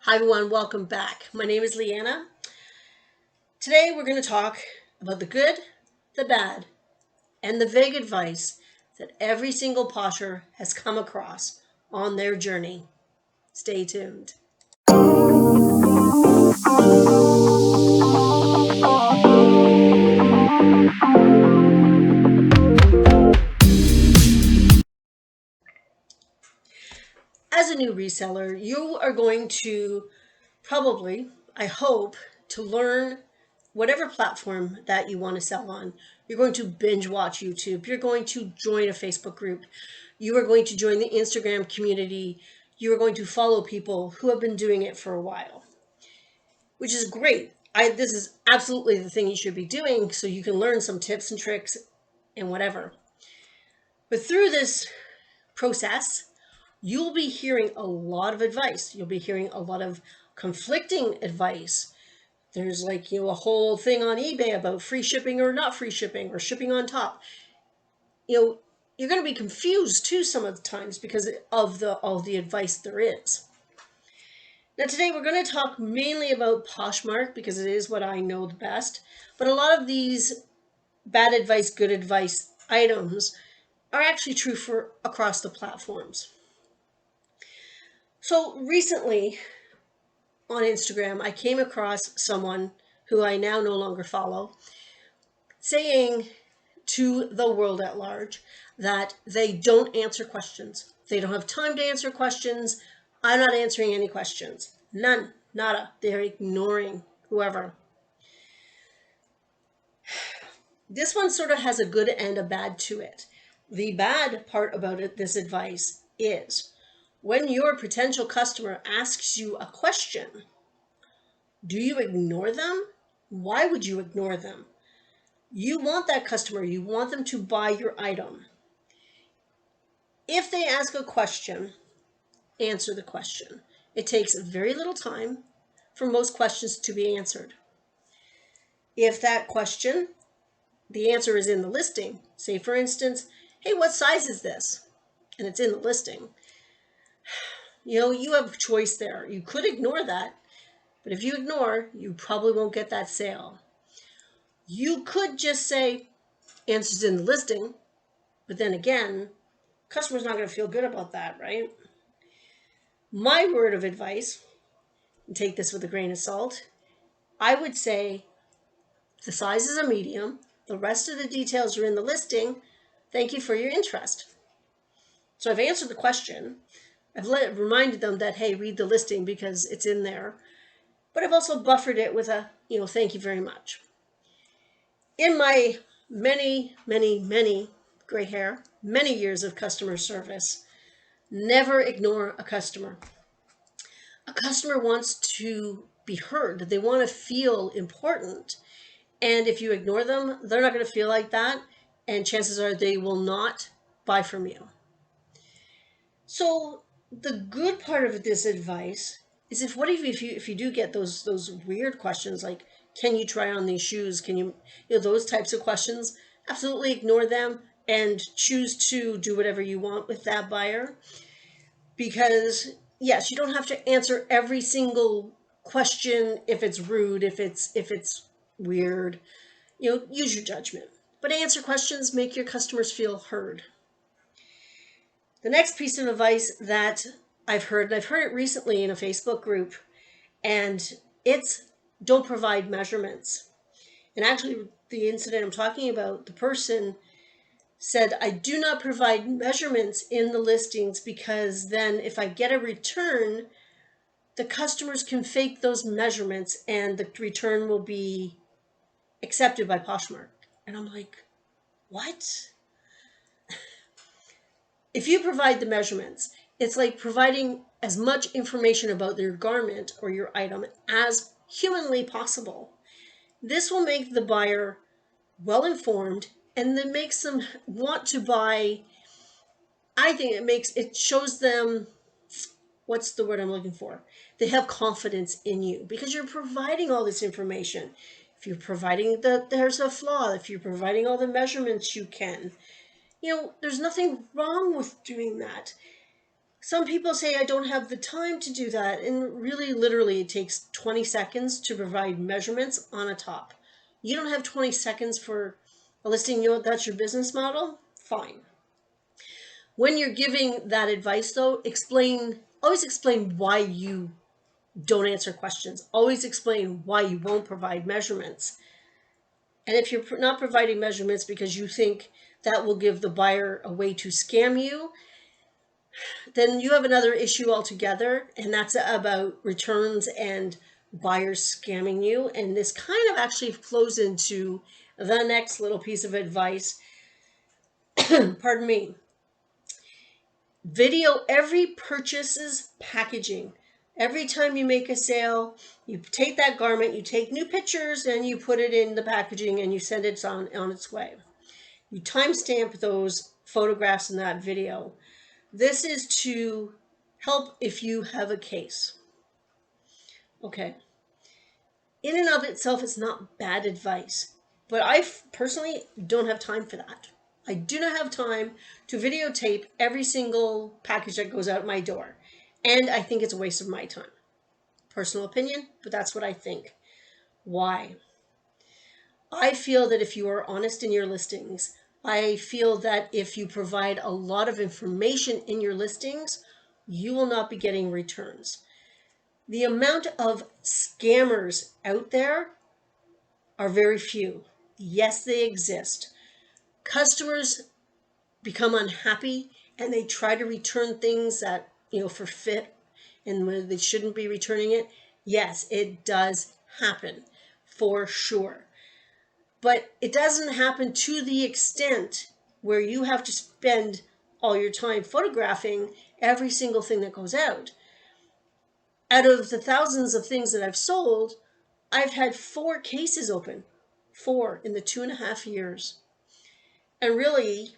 Hi everyone, welcome back. My name is Leanna. Today we're going to talk about the good, the bad, and the vague advice that every single posher has come across on their journey. Stay tuned. As a new reseller, you are going to probably, I hope, to learn whatever platform that you want to sell on. You're going to binge watch YouTube. You're going to join a Facebook group. You are going to join the Instagram community. You are going to follow people who have been doing it for a while, which is great. This is absolutely the thing you should be doing so you can learn some tips and tricks and whatever. But through this process, you'll be hearing a lot of advice. You'll be hearing a lot of conflicting advice. There's a whole thing on eBay about free shipping or not free shipping or shipping on top. You're going to be confused too some of the times because of all the advice there is. Now today we're going to talk mainly about Poshmark because it is what I know the best. But a lot of these bad advice, good advice items are actually true for across the platforms. So recently on Instagram, I came across someone who I now no longer follow saying to the world at large that they don't answer questions. They don't have time to answer questions. I'm not answering any questions. None. Nada. They're ignoring whoever. This one sort of has a good and a bad to it. The bad part about this advice is when your potential customer asks you a question, do you ignore them? Why would you ignore them? You want that customer, you want them to buy your item. If they ask a question, answer the question. It takes very little time for most questions to be answered. If that question, the answer is in the listing, say for instance, hey, what size is this? And it's in the listing. You have a choice there. You could ignore that, but if you ignore, you probably won't get that sale. You could just say, answers in the listing, but then again, customer's not going to feel good about that, right? My word of advice, and take this with a grain of salt, I would say the size is a medium. The rest of the details are in the listing. Thank you for your interest. So I've answered the question. I've reminded them that, hey, read the listing because it's in there. But I've also buffered it with a, thank you very much. In my many, many, many gray hair, many years of customer service, never ignore a customer. A customer wants to be heard. They want to feel important. And if you ignore them, they're not going to feel like that. And chances are they will not buy from you. So the good part of this advice is if you do get those weird questions like, can you try on these shoes? Can you those types of questions, absolutely ignore them and choose to do whatever you want with that buyer. Because yes, you don't have to answer every single question if it's rude, if it's weird. Use your judgment. But answer questions, make your customers feel heard. The next piece of advice that I've heard, and I've heard it recently in a Facebook group, and it's don't provide measurements. And actually, the incident I'm talking about, the person said, I do not provide measurements in the listings because then if I get a return, the customers can fake those measurements and the return will be accepted by Poshmark. And I'm like, what? If you provide the measurements, it's like providing as much information about your garment or your item as humanly possible. This will make the buyer well informed and then makes them want to buy. I think it shows them, what's the word I'm looking for? They have confidence in you because you're providing all this information. If you're providing there's a flaw, if you're providing all the measurements you can, there's nothing wrong with doing that. Some people say I don't have the time to do that. And really, literally, it takes 20 seconds to provide measurements on a top. You don't have 20 seconds for a listing. You know, that's your business model. Fine. When you're giving that advice, though, always explain why you don't answer questions. Always explain why you won't provide measurements. And if you're not providing measurements because you think that will give the buyer a way to scam you, then you have another issue altogether, and that's about returns and buyers scamming you. And this kind of actually flows into the next little piece of advice. Pardon me. Video every purchase's packaging. Every time you make a sale, you take that garment, you take new pictures, and you put it in the packaging and you send it on its way. You timestamp those photographs in that video. This is to help if you have a case. Okay. In and of itself, it's not bad advice, but I personally don't have time for that. I do not have time to videotape every single package that goes out my door. And I think it's a waste of my time. Personal opinion, but that's what I think. Why? I feel that if you are honest in your listings, I feel that if you provide a lot of information in your listings, you will not be getting returns. The amount of scammers out there are very few. Yes, they exist. Customers become unhappy and they try to return things that, for fit and when they shouldn't be returning it. Yes, it does happen for sure. But it doesn't happen to the extent where you have to spend all your time photographing every single thing that goes out. Out of the thousands of things that I've sold, I've had 4 cases open. 4 in the 2.5 years. And really,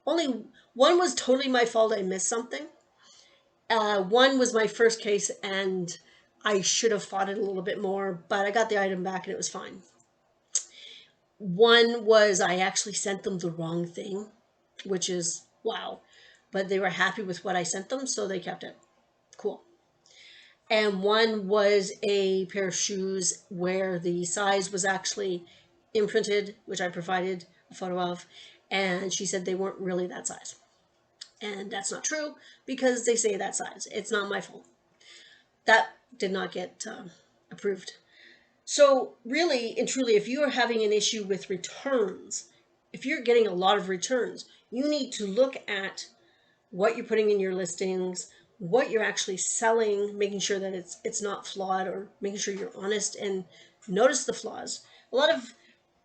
only one was totally my fault. I missed something. One was my first case and I should have fought it a little bit more, but I got the item back and it was fine. One was I actually sent them the wrong thing, which is wow. But they were happy with what I sent them, so they kept it. Cool. And one was a pair of shoes where the size was actually imprinted, which I provided a photo of, and she said they weren't really that size. And that's not true because they say that size. It's not my fault. That did not get approved. So really and truly, if you are having an issue with returns, if you're getting a lot of returns, you need to look at what you're putting in your listings, what you're actually selling, making sure that it's not flawed, or making sure you're honest and notice the flaws. A lot of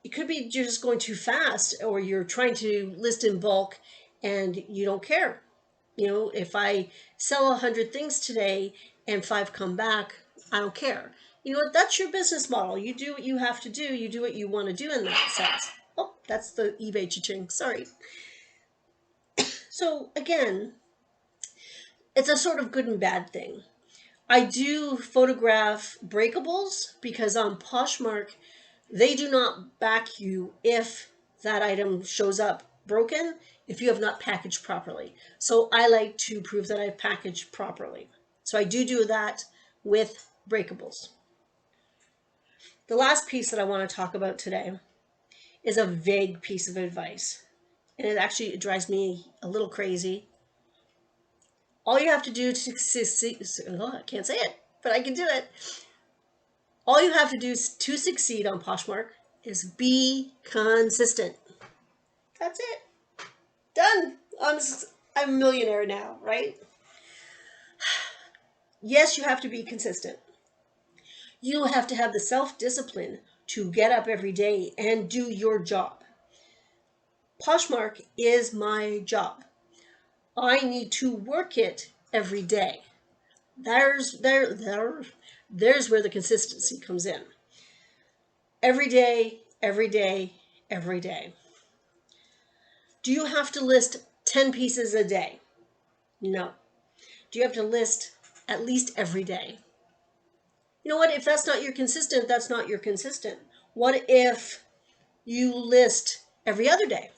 it could be you're just going too fast, or you're trying to list in bulk and you don't care. If I sell 100 things today and 5 come back, I don't care. You know what? That's your business model. You do what you have to do. You do what you want to do in that sense. Oh, that's the eBay cha-ching. Sorry. So again, it's a sort of good and bad thing. I do photograph breakables because on Poshmark, they do not back you if that item shows up broken if you have not packaged properly. So I like to prove that I've packaged properly. So I do that with breakables. The last piece that I want to talk about today is a vague piece of advice. And it drives me a little crazy. All you have to do to succeed, I can't say it, but I can do it. All you have to do to succeed on Poshmark is be consistent. That's it. Done. I'm a millionaire now, right? Yes, you have to be consistent. You have to have the self-discipline to get up every day and do your job. Poshmark is my job. I need to work it every day. There's where the consistency comes in. Every day, every day, every day. Do you have to list 10 pieces a day? No. Do you have to list at least every day? You know what? If that's not your consistent, that's not your consistent. What if you list every other day?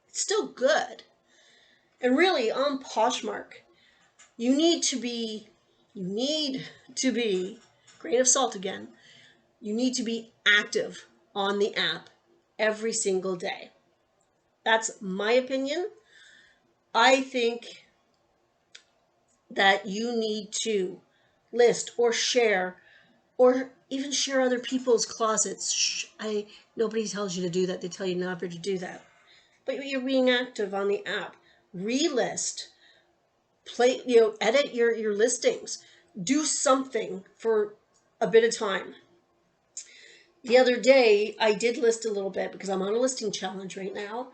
It's still good. And really on Poshmark, you need to be, grain of salt again, you need to be active on the app every single day. That's my opinion. I think that you need to list or share or even share other people's closets. Nobody tells you to do that. They tell you never to do that. But you're being active on the app. Relist, edit your listings. Do something for a bit of time. The other day, I did list a little bit because I'm on a listing challenge right now.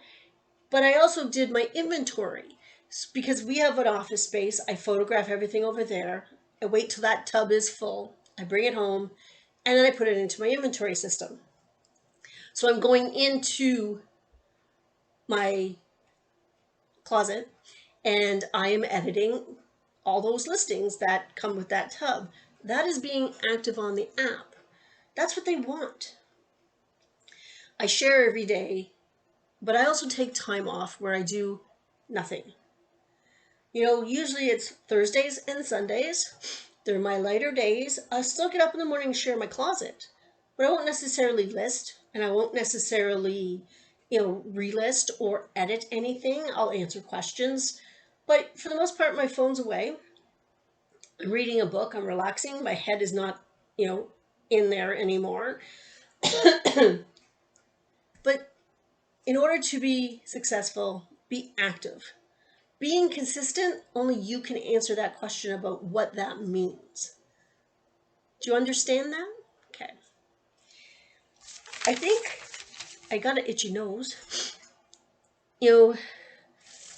But I also did my inventory because we have an office space. I photograph everything over there. I wait till that tub is full. I bring it home and then I put it into my inventory system. So I'm going into my closet and I am editing all those listings that come with that tub. That is being active on the app. That's what they want. I share every day, but I also take time off where I do nothing. Usually it's Thursdays and Sundays. They're my lighter days. I still get up in the morning and share my closet, but I won't necessarily list and I won't necessarily, relist or edit anything. I'll answer questions, but for the most part, my phone's away. I'm reading a book. I'm relaxing. My head is not, in there anymore. But in order to be successful, be active. Being consistent, only you can answer that question about what that means. Do you understand that? Okay. I think I got an itchy nose. There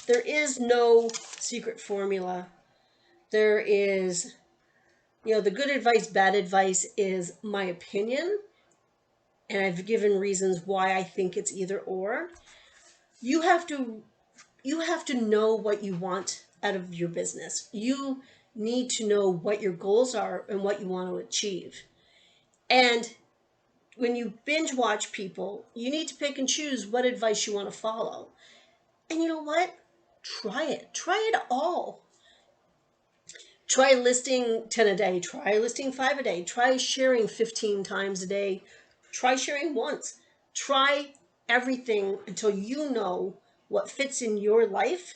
is no secret formula. There is, the good advice, bad advice is my opinion. And I've given reasons why I think it's either or. You have to know what you want out of your business. You need to know what your goals are and what you want to achieve. And when you binge watch people, you need to pick and choose what advice you want to follow. And you know what? Try it. Try it all. Try listing 10 a day. Try listing 5 a day. Try sharing 15 times a day. Try sharing once. Try everything until you know what fits in your life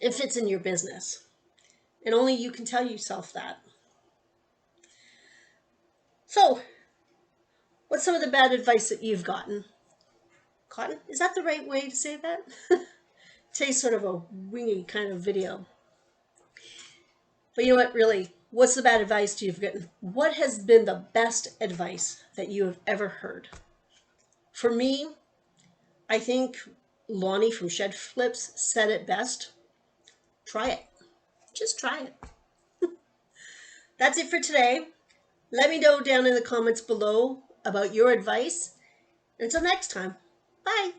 and fits in your business. And only you can tell yourself that. So, what's some of the bad advice that you've gotten? Cotton? Is that the right way to say that? Today's sort of a wingy kind of video. But you know what, really, what's the bad advice you've gotten? What has been the best advice that you have ever heard? For me, I think Lonnie from Shed Flips said it best. Try it. Just try it. That's it for today. Let me know down in the comments below about your advice. Until next time, bye.